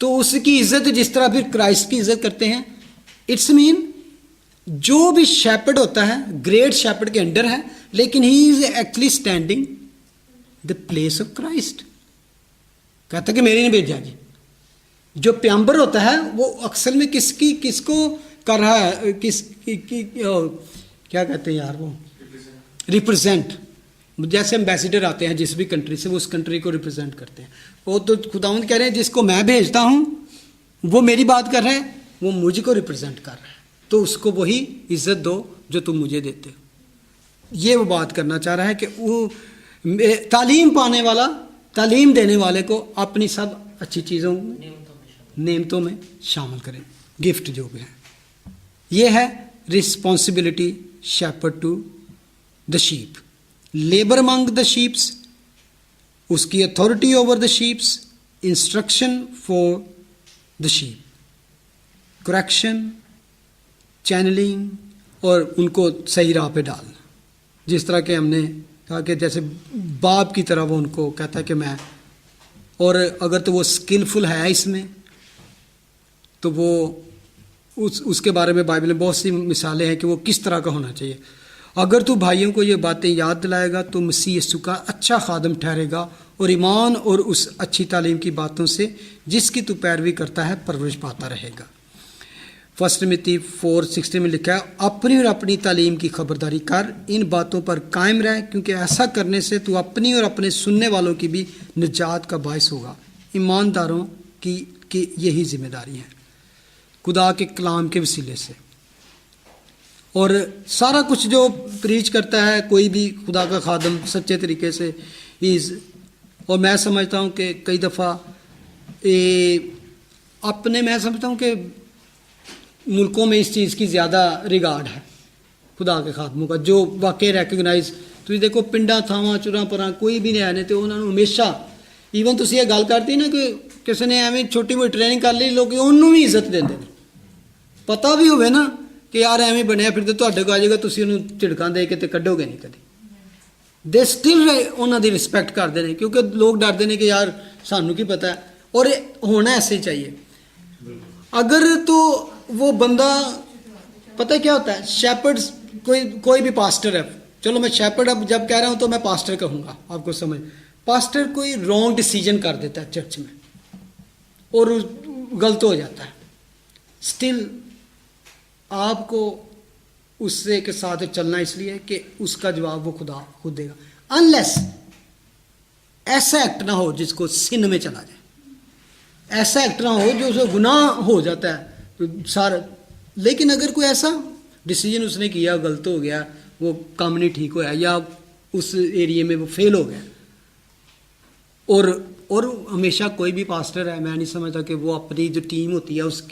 Speaker 1: تو اس کی عزت جس طرح پھر کرائسٹ کی عزت کرتے ہیں. اٹس مین جو بھی شیپرڈ ہوتا ہے گریٹ شیپرڈ کے انڈر ہے, لیکن he is actually standing the place of Christ. کہتا کہ میرے نے بھیجا جی. جو پیامبر ہوتا ہے وہ اکثر میں کس کو کر رہا ہے, کیا کہتے ہیں یار وہ ریپرزینٹ. جیسے ایمبیسیڈر آتے ہیں جس بھی کنٹری سے, وہ اس کنٹری کو ریپرزینٹ کرتے ہیں. وہ تو خداوند کہہ رہے ہیں جس کو میں بھیجتا ہوں وہ میری بات کر رہا ہے, وہ مجھ کو ریپرزینٹ کر رہا ہے, تو اس کو وہی عزت دو جو تم مجھے دیتے ہو. یہ وہ بات کرنا چاہ رہا ہے کہ وہ تعلیم پانے والا تعلیم دینے والے کو اپنی سب اچھی چیزوں نعمتوں میں شامل کریں, گفٹ جو بھی ہے. یہ ہے responsibility shepherd to the sheep. Labour among the sheeps, اس کی authority over the sheeps, instruction for the sheep, correction, channelling, اور ان کو صحیح راہ پہ ڈالنا. جس طرح کہ ہم نے کہا کہ جیسے باپ کی طرح وہ ان کو کہتا ہے کہ میں, اور اگر تو وہ اسکلفل ہے اس میں تو وہ اس کے بارے میں بائبل میں بہت سی مثالیں ہیں کہ وہ کس طرح کا ہونا چاہیے. اگر تو بھائیوں کو یہ باتیں یاد دلائے گا تو مسیح یسوع کا اچھا خادم ٹھہرے گا, اور ایمان اور اس اچھی تعلیم کی باتوں سے جس کی تو پیروی کرتا ہے پرورش پاتا رہے گا. 1 تیموتی 4:16 میں لکھا ہے, اپنی اور اپنی تعلیم کی خبرداری کر, ان باتوں پر قائم رہ, کیونکہ ایسا کرنے سے تو اپنی اور اپنے سننے والوں کی بھی نجات کا باعث ہوگا. ایمانداروں کی یہی ذمہ داری ہے خدا کے کلام کے وسیلے سے. اور سارا کچھ جو پریچ کرتا ہے کوئی بھی خدا کا خادم سچے طریقے سے اور میں سمجھتا ہوں کہ کئی دفعہ میں سمجھتا ہوں کہ ملکوں میں اس چیز کی زیادہ ریگارڈ ہے خدا کے خادموں کا, جو واقعی ریکگنائز. تھی دیکھو پنڈا تھاواں چراں پراں کوئی بھی نہیں آنے تو انہوں نے ہمیشہ ایون تھی یہ گل کرتی نا کہ کسی نے ایویں چھوٹی موٹی ٹریننگ کر لی, لوگ انہوں بھی عزت دیں. پتہ بھی ہوئے نا کہ یار ایویں بنیا پھر تو آ جائے گا, تھی انہوں جھڑکاں دے کے تو کڈو گے نہیں کدی. دے سٹل انہوں دی رسپیکٹ کرتے ہیں کیونکہ لوگ ڈرتے ہیں کہ یار سانوں کی پتہ ہے, اور ہونا ایسے ہی چاہیے. اگر تو وہ بندہ پتہ کیا ہوتا ہے, شیپرڈ کوئی بھی پاسٹر ہے, چلو میں شیپرڈ اب جب کہہ رہا ہوں تو میں پاسٹر کہوں گا, آپ کو سمجھ. پاسٹر کوئی رانگ ڈیسیجن کر دیتا ہے چرچ میں اور غلط ہو جاتا ہے, سٹل آپ کو اس سے کے ساتھ چلنا اس لیے کہ اس کا جواب وہ خدا خود دے گا, انلیس ایسا ایکٹ نہ ہو جس کو سن میں چلا جائے, ایسا ایکٹ نہ ہو جو اسے گناہ ہو جاتا ہے سارا. لیکن اگر کوئی ایسا ڈیسیجن اس نے کیا غلط ہو گیا, وہ کام نہیں ٹھیک ہوا یا اس ایریے میں وہ فیل ہو گیا, اور ہمیشہ کوئی بھی پاسٹر ہے, میں نہیں سمجھتا کہ وہ اپنی جو ٹیم ہوتی ہے اس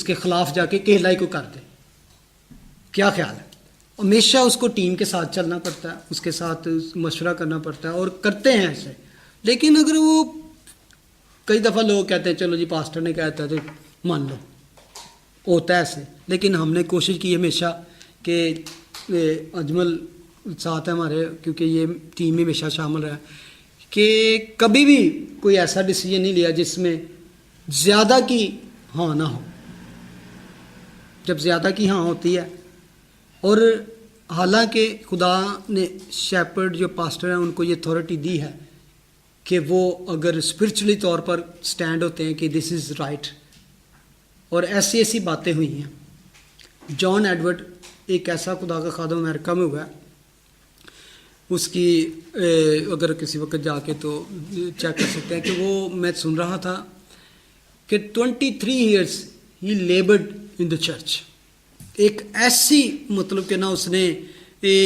Speaker 1: کے خلاف جا کے کہلائی کو کر دے. کیا خیال ہے؟ ہمیشہ اس کو ٹیم کے ساتھ چلنا پڑتا ہے, اس کے ساتھ مشورہ کرنا پڑتا ہے, اور کرتے ہیں ایسے. لیکن اگر وہ کئی دفعہ لوگ کہتے ہیں چلو جی پاسٹر نے کہتا ہے تو مان لو, ہوتا ہے ایسے. لیکن ہم نے کوشش کی ہمیشہ کہ اجمل ساتھ ہے ہمارے, کیونکہ یہ ٹیم میں ہمیشہ شامل رہا, کہ کبھی بھی کوئی ایسا ڈیسیجن نہیں لیا جس میں زیادہ کی ہاں نہ ہو. جب زیادہ کی ہاں ہوتی ہے, اور حالانکہ خدا نے شیپرڈ جو پاسٹر ہیں ان کو یہ اتھارٹی دی ہے کہ وہ اگر اسپرچولی طور پر سٹینڈ ہوتے ہیں کہ دس از رائٹ, اور ایسی باتیں ہوئی ہیں. جان ایڈورڈ ایک ایسا خدا کا خادم امریکہ میں ہوا ہے, اس کی اگر کسی وقت جا کے تو چیک کر سکتے ہیں کہ وہ میں سن رہا تھا کہ 23 years he laboured in the church. ایک ایسی مطلب کہ نہ اس نے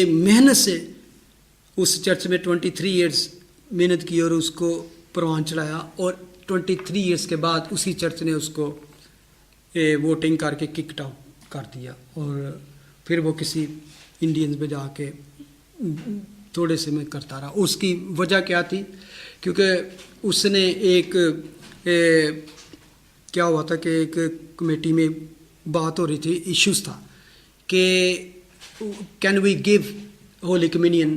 Speaker 1: محنت سے اس چرچ میں 23 ایئرس محنت کی اور اس کو پروان چڑھایا, اور 23 ایئرس کے بعد اسی چرچ نے اس کو ووٹنگ کر کے کک آؤٹ کر دیا, اور پھر وہ کسی انڈینز میں جا کے تھوڑے سے میں کرتا رہا. اس کی وجہ کیا تھی؟ کیونکہ اس نے ایک کیا ہوا تھا کہ ایک کمیٹی میں بات ہو رہی تھی, ایشوز تھا کہ can we give holy communion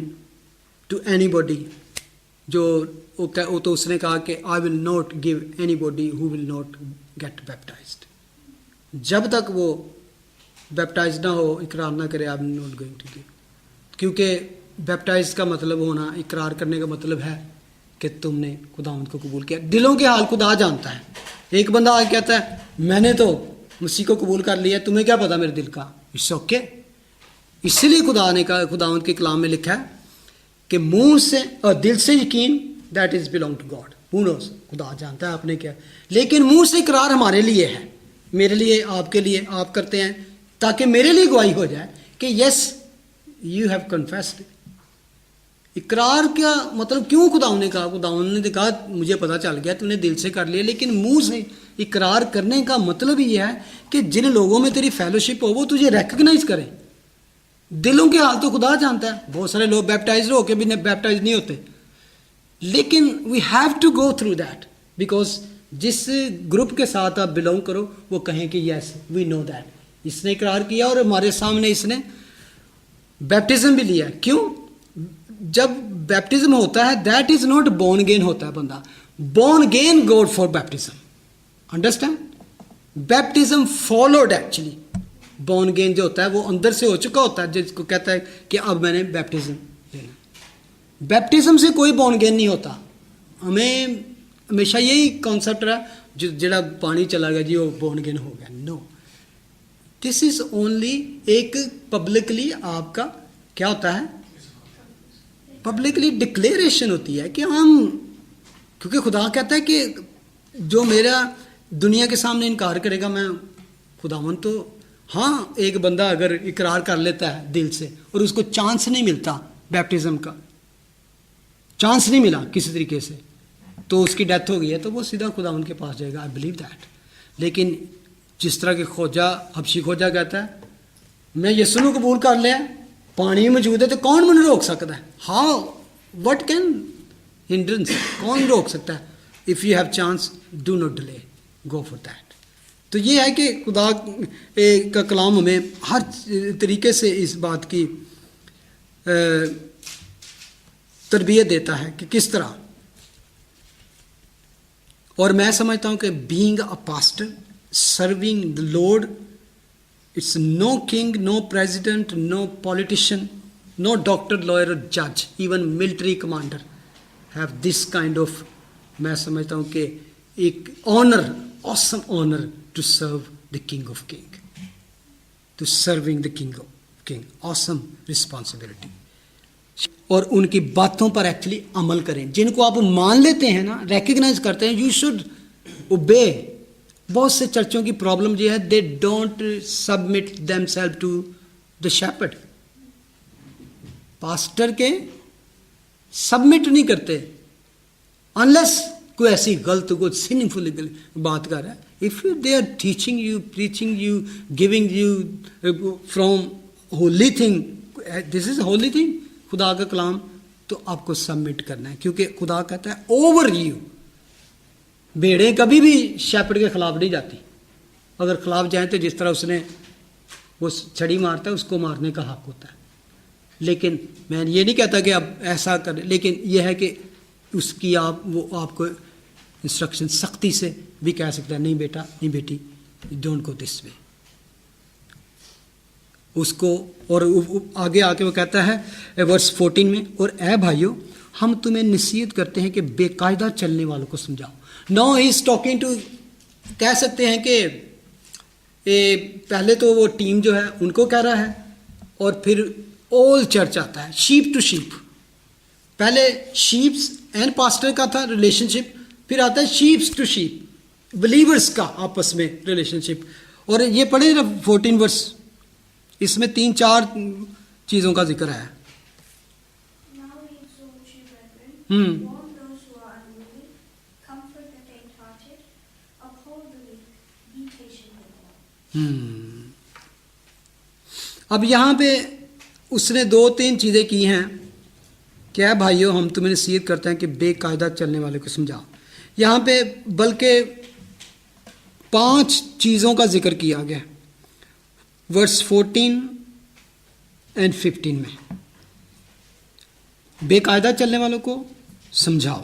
Speaker 1: to anybody جو وہ تو اس نے کہا کہ I will not give anybody who will not get baptised. جب تک وہ بیپٹائز نہ ہو اقرار نہ کرے I will not going to give. کیونکہ بیپٹائز کا مطلب ہونا, اقرار کرنے کا مطلب ہے کہ تم نے خداوند کو قبول کیا. دلوں کے حال خدا جانتا ہے. ایک بندہ آ کے کہتا ہے میں نے تو مسیح کو قبول کر لیا, تمہیں کیا پتا میرے دل کا. It's okay. اسی لیے خدا نے کہا, خداوند کے کلام میں لکھا ہے کہ منہ سے اور دل سے یقین that is belong to God. Who knows, خدا جانتا ہے آپ نے کیا, لیکن منہ سے اقرار ہمارے لیے ہے, میرے لیے, آپ کے لیے. آپ کرتے ہیں تاکہ میرے لیے گواہی ہو جائے کہ یس یو ہیو کنفیسڈ. اقرار کا مطلب کیوں خداوند نے کہا, خداوند نے کہا مجھے پتہ چل گیا تم نے دل سے کر لیا, لیکن منہ سے اقرار کرنے کا مطلب یہ ہے کہ جن لوگوں میں تیری فیلوشپ ہو وہ تجھے ریکگنائز کریں. دلوں کے حال تو خدا جانتا ہے. بہت سارے لوگ بیپٹائز ہو کے بھی بیپٹائز نہیں ہوتے, لیکن we have to go through that, because جس گروپ کے ساتھ آپ بلونگ کرو وہ کہیں کہ یس وی نو دیٹ. اس نے اقرار کیا اور ہمارے سامنے اس نے بیپٹزم بھی لیا. کیوں؟ جب بیپٹزم ہوتا ہے that is not born again ہوتا ہے بندہ, born again good for baptism. Understand? Baptism followed actually. Born again جو ہوتا ہے وہ اندر سے ہو چکا ہوتا ہے, جس کو کہتا ہے کہ اب میں نے بیپٹزم لینا. بیپٹزم سے کوئی بورن اگین نہیں ہوتا. ہمیں ہمیشہ یہی کانسیپٹ رہا جڑا پانی چلا گیا جی وہ بورن اگین ہو گیا. نو, دس از اونلی ایک پبلکلی آپ کا کیا ہوتا ہے, پبلکلی ڈکلیریشن ہوتی ہے کہ ہم, کیونکہ خدا کہتا ہے کہ جو میرا دنیا کے سامنے انکار کرے گا میں خداوند تو. ہاں ایک بندہ اگر اقرار کر لیتا ہے دل سے اور اس کو چانس نہیں ملتا, بیپٹزم کا چانس نہیں ملا کسی طریقے سے, تو اس کی ڈیتھ ہو گئی ہے, تو وہ سیدھا خداوند کے پاس جائے گا. I believe that. لیکن جس طرح کہ خوجہ, حبشی خوجہ کہتا ہے میں یسوع کو قبول کر لیا, پانی موجود ہے تو کون مجھے روک سکتا ہے. ہاؤ, وٹ کین ہنڈرنس, کون روک سکتا ہے. If you have chance do not delay, go for that. تو یہ ہے کہ خدا کا کلام ہمیں ہر طریقے سے اس بات کی تربیت دیتا ہے کہ کس طرح. اور میں سمجھتا ہوں کہ being a pastor, serving the Lord, it's no king, no president, no politician, no doctor, lawyer, جج, even military commander have this kind of, میں سمجھتا ہوں کہ ایک honour, awesome honor to serve the King of King, to serving the King of King, awesome responsibility. اور ان کی باتوں پر actually عمل کریں, جن کو آپ مان لیتے ہیں نا, ریکگنائز کرتے ہیں, یو شوڈ اوبے. بہت سے چرچوں کی پرابلم یہ ہے, they don't submit them self to the shepherd. Pastor کے سبمٹ نہیں کرتے انلیس کوئی ایسی غلط کوئی سنفل بات کر رہا ہے. If they are teaching you, preaching you, giving you from holy thing, this is holy thing, خدا کا کلام, تو آپ کو سبمٹ کرنا ہے. کیونکہ خدا کہتا ہے اوور یو. بھیڑیں کبھی بھی شیپرڈ کے خلاف نہیں جاتی. اگر خلاف جائیں تو جس طرح اس نے وہ چھڑی مارتا ہے اس کو مارنے کا حق ہوتا ہے. لیکن میں یہ نہیں کہتا کہ اب ایسا کریں, لیکن یہ ہے کہ اس کی وہ آپ کو انسٹرکشن سختی سے بھی کہہ سکتا ہے, نہیں بیٹا, نہیں بیٹی, ڈونٹ گو دس وے. اس کو اور آگے آ کے وہ کہتا ہے ورس 14 میں, اور اے بھائیو ہم تمہیں نصیحت کرتے ہیں کہ بے قاعدہ چلنے والوں کو سمجھاؤ. نو ہی از ٹاکنگ ٹو, کہہ سکتے ہیں کہ پہلے تو وہ ٹیم جو ہے ان کو کہہ رہا ہے, اور پھر آل چرچ آتا ہے, شیپ ٹو شیپ. پہلے شیپس اینڈ پاسٹر کا تھا ریلیشن شپ, پھر آتا ہے شیپس ٹو شیپ, بلیورس کا آپس میں ریلیشن شپ. اور یہ پڑھیں 14 ورس, اس میں 3-4 چیزوں کا ذکر ہے.
Speaker 4: Now we exhort you, brethren, warn those who are unruly, comfort the faint-hearted, uphold the weak, be patient with all.
Speaker 1: اب یہاں پہ اس نے 2-3 چیزیں کی ہیں. کیا بھائیو ہم تمہیں نصیحت کرتے ہیں کہ بے قاعدہ چلنے والے کو سمجھاؤ. یہاں پہ بلکہ 5 چیزوں کا ذکر کیا گیا ورس 14 اینڈ 15 میں. بے قاعدہ چلنے والوں کو سمجھاؤ.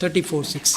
Speaker 1: 34:6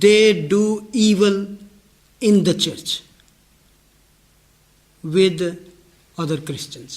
Speaker 1: they do evil in the church with other Christians।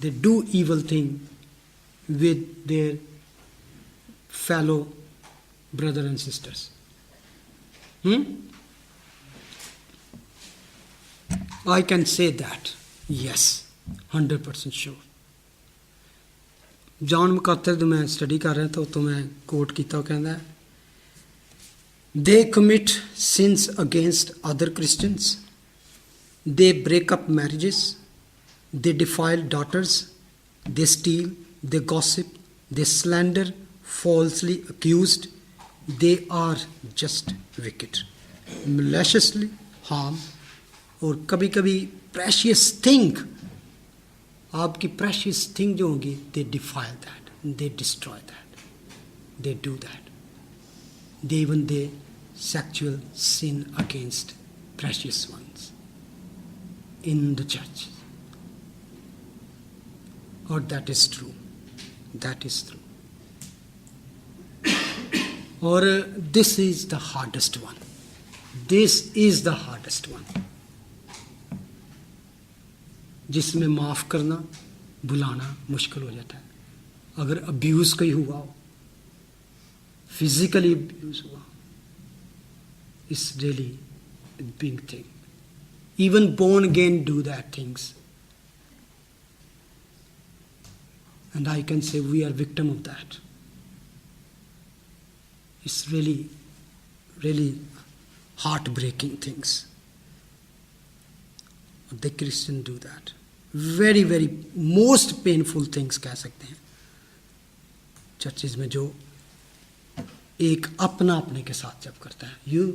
Speaker 1: they do evil thing with their fellow brother and sisters. I can say that, yes, 100% sure. جان مکاتر تو میں اسٹڈی کر رہا تھا تو میں کوٹ کیتا وہ کہندا ہے they commit sins against other Christians, they break up marriages, they defile daughters, they steal, they gossip, they slander, falsely accused, they are just wicked, maliciously harm, اور کبھی کبھی precious thing, آپ کی precious thing جو ہوں گی, they defile that, they destroy that, they do that. They sexual sin against precious ones in the church. Or that is true. That is true. Or this is the hardest one. This is the hardest one. جس میں معاف کرنا بلانا مشکل ہو جاتا ہے. اگر abuse کوئی ہوا ہو, physically abuse ہوا, it's really a big thing. Even born again do that things. And I can say we are victim of that. It's really, really heartbreaking things. The Christian do that. Very, very most painful things کہہ سکتے ہیں churches میں جو ایک اپنا اپنے کے ساتھ جب کرتا ہے. You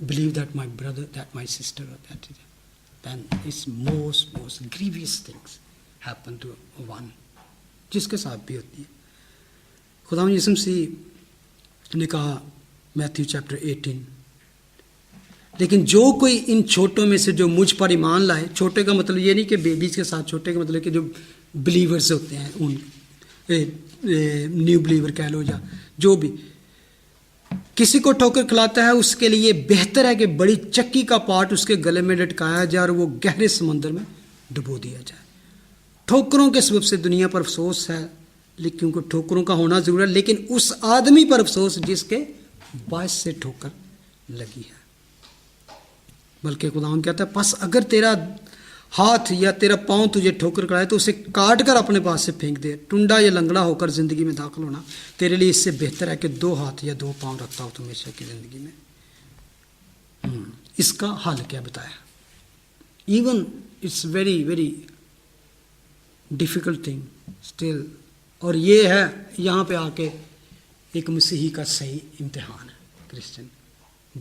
Speaker 1: believe that my brother, that my sister, then it's most grievous things happen to one, جس کے ساتھ بھی ہوتی ہے. خدا یسوع مسیح نے کہا میتھیو چیپٹر 18, لیکن جو کوئی ان چھوٹوں میں سے جو مجھ پر ایمان لائے, چھوٹے کا مطلب یہ نہیں کہ بیبیز کے ساتھ, چھوٹے کا مطلب کہ جو بلیورز ہوتے ہیں, ان نیو بلیور کہہ لو یا جو بھی, کسی کو ٹھوکر کھلاتا ہے اس کے لیے بہتر ہے کہ بڑی چکی کا پاٹ اس کے گلے میں لٹکایا جائے اور وہ گہرے سمندر میں ڈبو دیا جائے. ٹھوکروں کے سبب سے دنیا پر افسوس ہے, لیکن کیونکہ ٹھوکروں کا ہونا ضرور ہے, لیکن اس آدمی پر افسوس جس کے باعث سے ٹھوکر لگی ہے. بلکہ خداوند کہتا ہے پس اگر تیرا ہاتھ یا تیرا پاؤں تجھے ٹھوکر کھلائے تو اسے کاٹ کر اپنے پاس سے پھینک دے. ٹنڈا یا لنگڑا ہو کر زندگی میں داخل ہونا تیرے لیے اس سے بہتر ہے کہ 2 ہاتھ یا 2 پاؤں رکھتا ہو تو ہمیشہ کی زندگی میں. اس کا حل کیا بتایا؟ Even it's very very difficult thing still. اور یہ ہے یہاں پہ آ کے ایک مسیحی کا صحیح امتحان ہے کرسچن,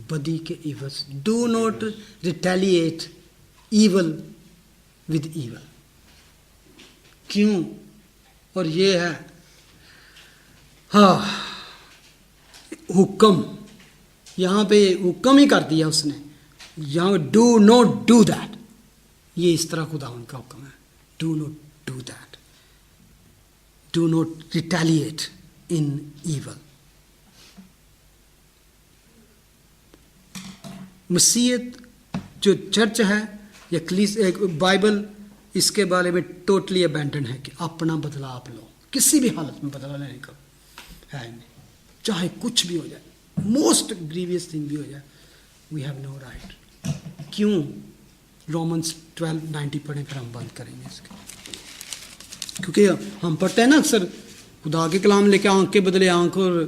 Speaker 1: بدی کے evils. Do not retaliate evil with evil. کیوں؟ اور یہ ہے حکم, یہاں پہ حکم ہی کر دیا اس نے, یہاں ڈو ناٹ ڈو دیٹ. یہ اس طرح خدا ان کا حکم ہے, do not do that, do not retaliate in evil. مسیحیت جو چرچ ہے یا بائبل اس کے بارے میں ٹوٹلی ابینڈن ہے کہ اپنا بدلہ آپ لو, کسی بھی حالت میں بدلہ لینے کا ہے نہیں, چاہے کچھ بھی ہو جائے, موسٹ گریویس تھنگ بھی ہو جائے, وی ہیو نو رائٹ. کیوں؟ رومنس 12:90 پڑھیں پھر ہم بند کریں گے اس کے, کیونکہ ہم پڑھتے ہیں نا اکثر خدا کے کلام لے کے آنکھ کے بدلے آنکھ اور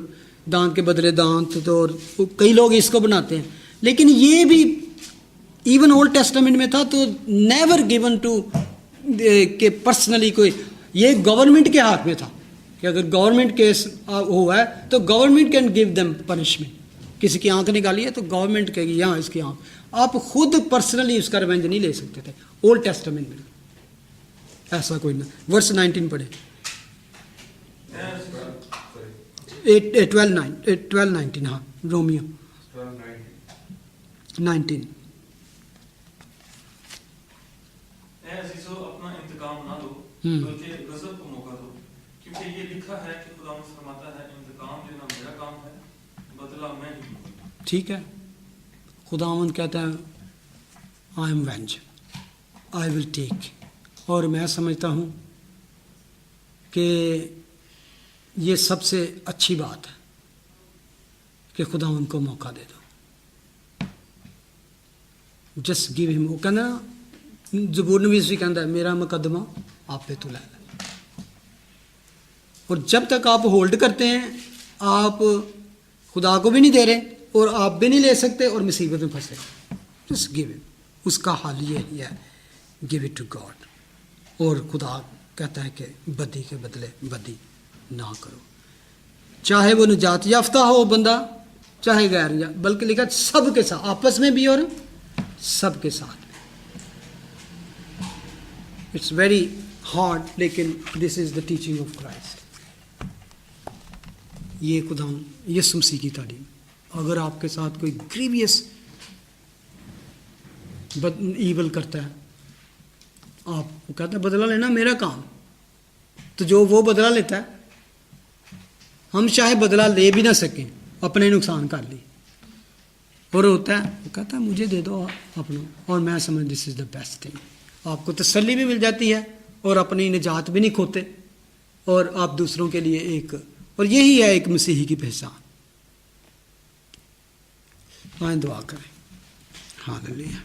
Speaker 1: دانت کے بدلے دانت, تو اور کئی لوگ اس کو بناتے ہیں, لیکن یہ بھی ایون اولڈ ٹیسٹامنٹ میں تھا تو نیور گیون ٹو کہ پرسنلی کوئی, یہ گورنمنٹ کے ہاتھ میں تھا کہ اگر گورنمنٹ کیس ہوا ہے تو government can give them punishment. کسی کی آنکھ نکالی ہے تو گورنمنٹ کہے گی یہاں اس کی آنکھ, آپ خود پرسنلی اس کا ریونج نہیں لے سکتے تھے اولڈ ٹیسٹامنٹ میں, ایسا کوئی نہ. ورس 19 پڑھے, 12:19. ہاں رومیو 19.
Speaker 5: اے عزیزو اپنا انتقام نہ لو بلکہ غضب کو موقع دو, کیونکہ یہ لکھا ہے کہ خداوند فرماتا ہے انتقام لینا میرا کام ہے, بدلہ میں ہی لوں.
Speaker 1: ٹھیک ہے, خداوند کہتا ہے آئی ایم وینج, آئی ول ٹیک. اور میں سمجھتا ہوں کہ یہ سب سے اچھی بات ہے کہ خدا ان کو موقع دے دو. جسٹ گیو ہم. وہ کہنا زبور نویس بھی کہتا ہے میرا مقدمہ آپ پہ تو لے لے. اور جب تک آپ ہولڈ کرتے ہیں آپ خدا کو بھی نہیں دے رہے اور آپ بھی نہیں لے سکتے اور مصیبت میں پھنسے. جسٹ گیو ہم. اس کا حل یہ ہے گیو اٹ ٹو گاڈ. اور خدا کہتا ہے کہ بدی کے بدلے بدی نہ کرو. چاہے وہ نجات یافتہ ہو بندہ چاہے غیر یا بلکہ لکھا سب کے ساتھ آپس میں بھی اور سب کے ساتھ بھی. اٹس ویری ہارڈ لیکن دس is the teaching of Christ. یہ خدا یسوع مسیح کی تعلیم. اگر آپ کے ساتھ کوئی گریویس ایول کرتا ہے آپ وہ کہتا ہے بدلہ لینا میرا کام. تو جو وہ بدلہ لیتا ہے ہم چاہے بدلہ لے بھی نہ سکیں اپنے نقصان کر لی اور ہوتا ہے وہ کہتا ہے مجھے دے دو اپنا اور میں سمجھ دس از دا بیسٹ تھنگ. آپ کو تسلی بھی مل جاتی ہے اور اپنی نجات بھی نہیں کھوتے اور آپ دوسروں کے لیے ایک اور یہی ہے ایک مسیحی کی پہچان. آئیں دعا کریں. ہاللیلویہ.